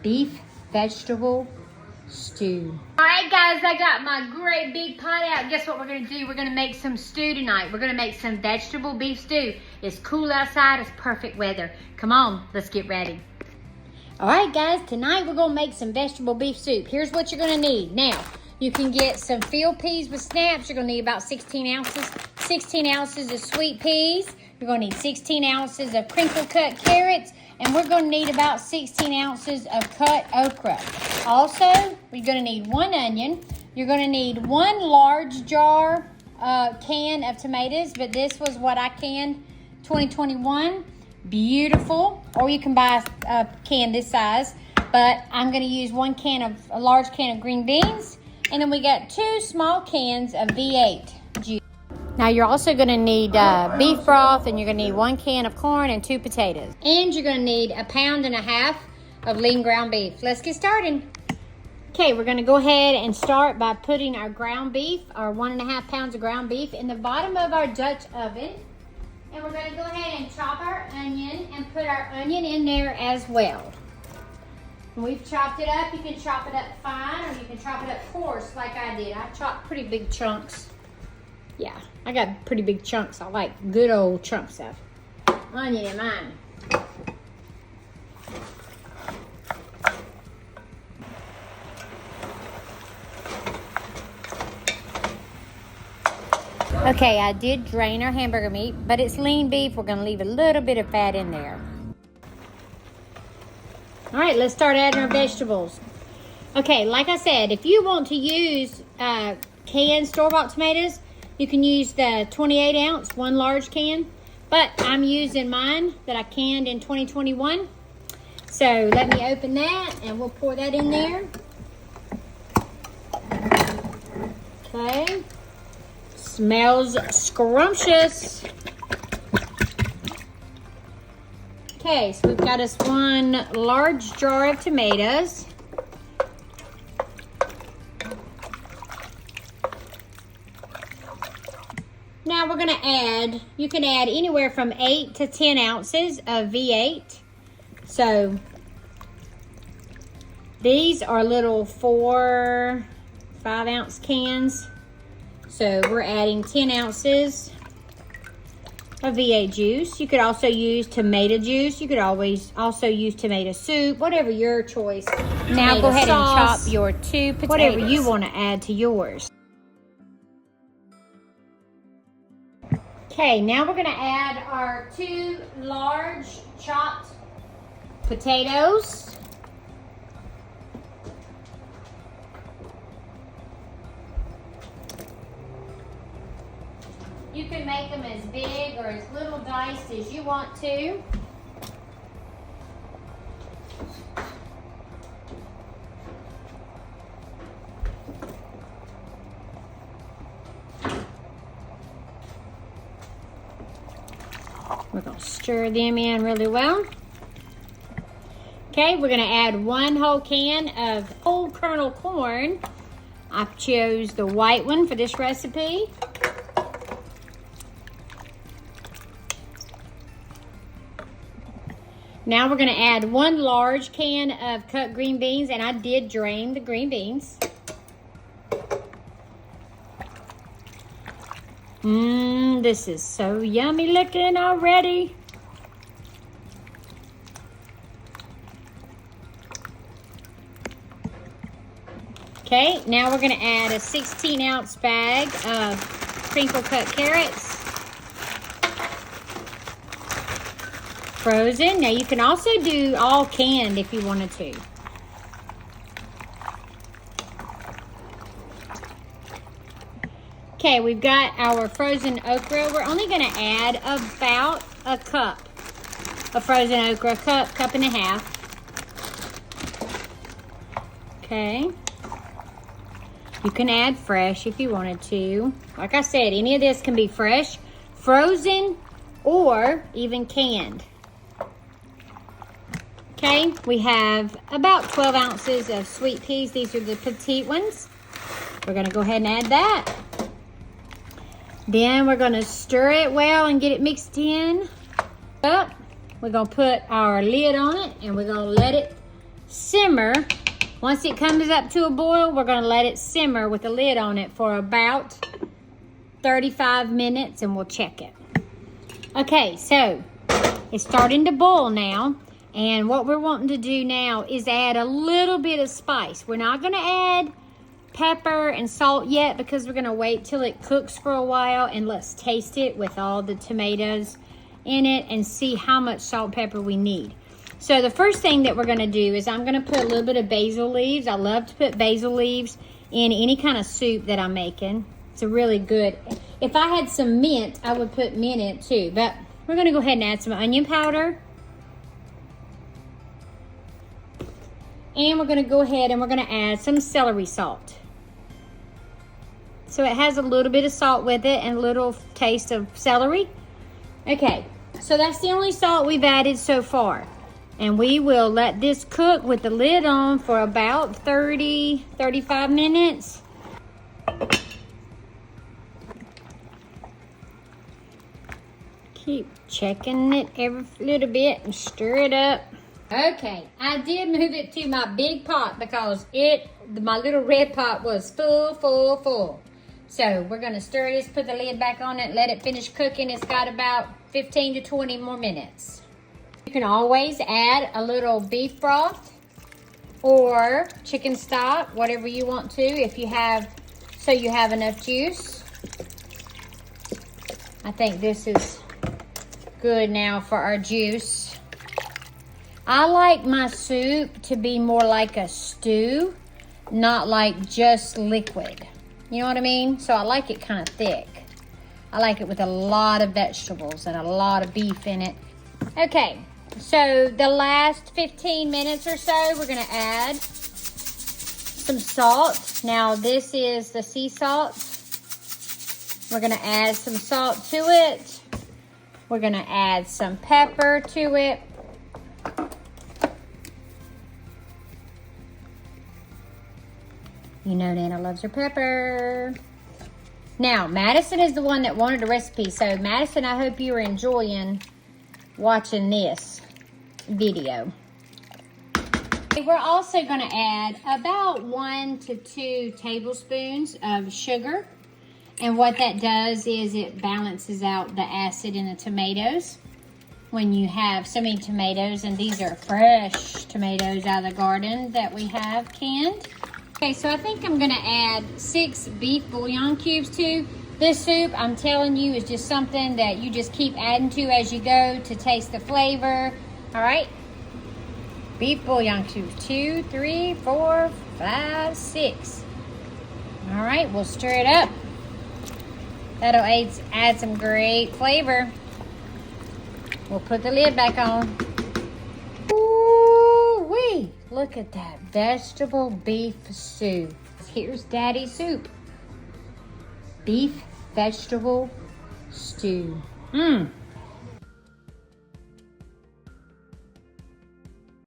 beef vegetable stew. All right, guys, I got my great big pot out. Guess what we're gonna do? We're gonna make some stew tonight. We're gonna make some vegetable beef stew. It's cool outside, it's perfect weather. Come on, let's get ready. All right, guys, tonight we're gonna make some vegetable beef soup. Here's what you're gonna need. Now, you can get some field peas with snaps. You're gonna need about 16 ounces. 16 ounces of sweet peas. You're gonna need 16 ounces of crinkle cut carrots. And we're gonna need about 16 ounces of cut okra. Also, we're gonna need 1 onion. You're gonna need 1 large jar can of tomatoes, but this was what I canned 2021. Beautiful. Or you can buy a can this size. But I'm gonna use a large can of green beans. And then we got 2 small cans of V8 juice. Now you're also gonna need beef broth, and you're gonna need 1 can of corn and 2 potatoes. And you're gonna need 1.5 pounds of lean ground beef. Let's get started. Okay, we're gonna go ahead and start by putting our ground beef, our 1.5 pounds of ground beef, in the bottom of our Dutch oven. And we're gonna go ahead and chop our onion and put our onion in there as well. When we've chopped it up, you can chop it up fine or you can chop it up coarse like I did. I chopped pretty big chunks. Yeah, I got pretty big chunks. I like good old chunks of onion in mine. Okay, I did drain our hamburger meat, but it's lean beef. We're gonna leave a little bit of fat in there. All right, let's start adding our vegetables. Okay, like I said, if you want to use canned store-bought tomatoes, you can use the 28 ounce, 1 large can, but I'm using mine that I canned in 2021. So let me open that and we'll pour that in there. Okay, smells scrumptious. Okay, so we've got us 1 large jar of tomatoes. Now we're gonna add, you can add anywhere from 8 to 10 ounces of V8. So these are little 4, 5 ounce cans. So we're adding 10 ounces of V8 juice. You could also use tomato juice. You could always also use tomato soup, whatever your choice. Now go ahead and chop your 2 potatoes. Whatever you want to add to yours. Okay, now we're gonna add our 2 large chopped potatoes. You can make them as big or as little diced as you want to. We're gonna stir them in really well. Okay, we're gonna add 1 whole can of whole kernel corn. I chose the white one for this recipe. Now we're gonna add 1 large can of cut green beans, and I did drain the green beans. This is so yummy looking already. Okay, now we're gonna add a 16 ounce bag of crinkle cut carrots. Frozen. Now you can also do all canned if you wanted to. Okay, we've got our frozen okra. We're only going to add about a cup of frozen okra, cup and a half. Okay. You can add fresh if you wanted to. Like I said, any of this can be fresh, frozen, or even canned. Okay, we have about 12 ounces of sweet peas. These are the petite ones. We're going to go ahead and add that. Then we're going to stir it well and get it mixed in. Up. We're going to put our lid on it and we're going to let it simmer. Once it comes up to a boil, we're gonna let it simmer with a lid on it for about 35 minutes and we'll check it. Okay, so it's starting to boil now. And what we're wanting to do now is add a little bit of spice. We're not gonna add pepper and salt yet because we're gonna wait till it cooks for a while, and let's taste it with all the tomatoes in it and see how much salt and pepper we need. So the first thing that we're gonna do is I'm gonna put a little bit of basil leaves. I love to put basil leaves in any kind of soup that I'm making. It's a really good, if I had some mint, I would put mint in it too, but we're gonna go ahead and add some onion powder. And we're gonna go ahead and we're gonna add some celery salt. So it has a little bit of salt with it and a little taste of celery. Okay, so that's the only salt we've added so far. And we will let this cook with the lid on for about 35 minutes. Keep checking it every little bit and stir it up. Okay, I did move it to my big pot because my little red pot was full. So we're gonna stir this, put the lid back on it, let it finish cooking. It's got about 15 to 20 more minutes. You can always add a little beef broth or chicken stock, whatever you want to, if you have, so you have enough juice. I think this is good now for our juice. I like my soup to be more like a stew, not like just liquid. You know what I mean? So I like it kind of thick. I like it with a lot of vegetables and a lot of beef in it. Okay, so the last 15 minutes or so, we're gonna add some salt. Now this is the sea salt. We're gonna add some salt to it. We're gonna add some pepper to it. You know Nana loves her pepper. Now, Madison is the one that wanted a recipe. So, Madison, I hope you are enjoying watching this video. We're also going to add about 1 to 2 tablespoons of sugar. And what that does is it balances out the acid in the tomatoes. When you have so many tomatoes, and these are fresh tomatoes out of the garden that we have canned. Okay, so I think I'm gonna add 6 beef bouillon cubes to this soup. I'm telling you, it's just something that you just keep adding to as you go to taste the flavor. All right, beef bouillon cubes, 2, 3, 4, 5, 6. All right, we'll stir it up. That'll add some great flavor. We'll put the lid back on. Ooh-wee! Look at that vegetable beef soup. Here's Daddy's soup. Beef vegetable stew.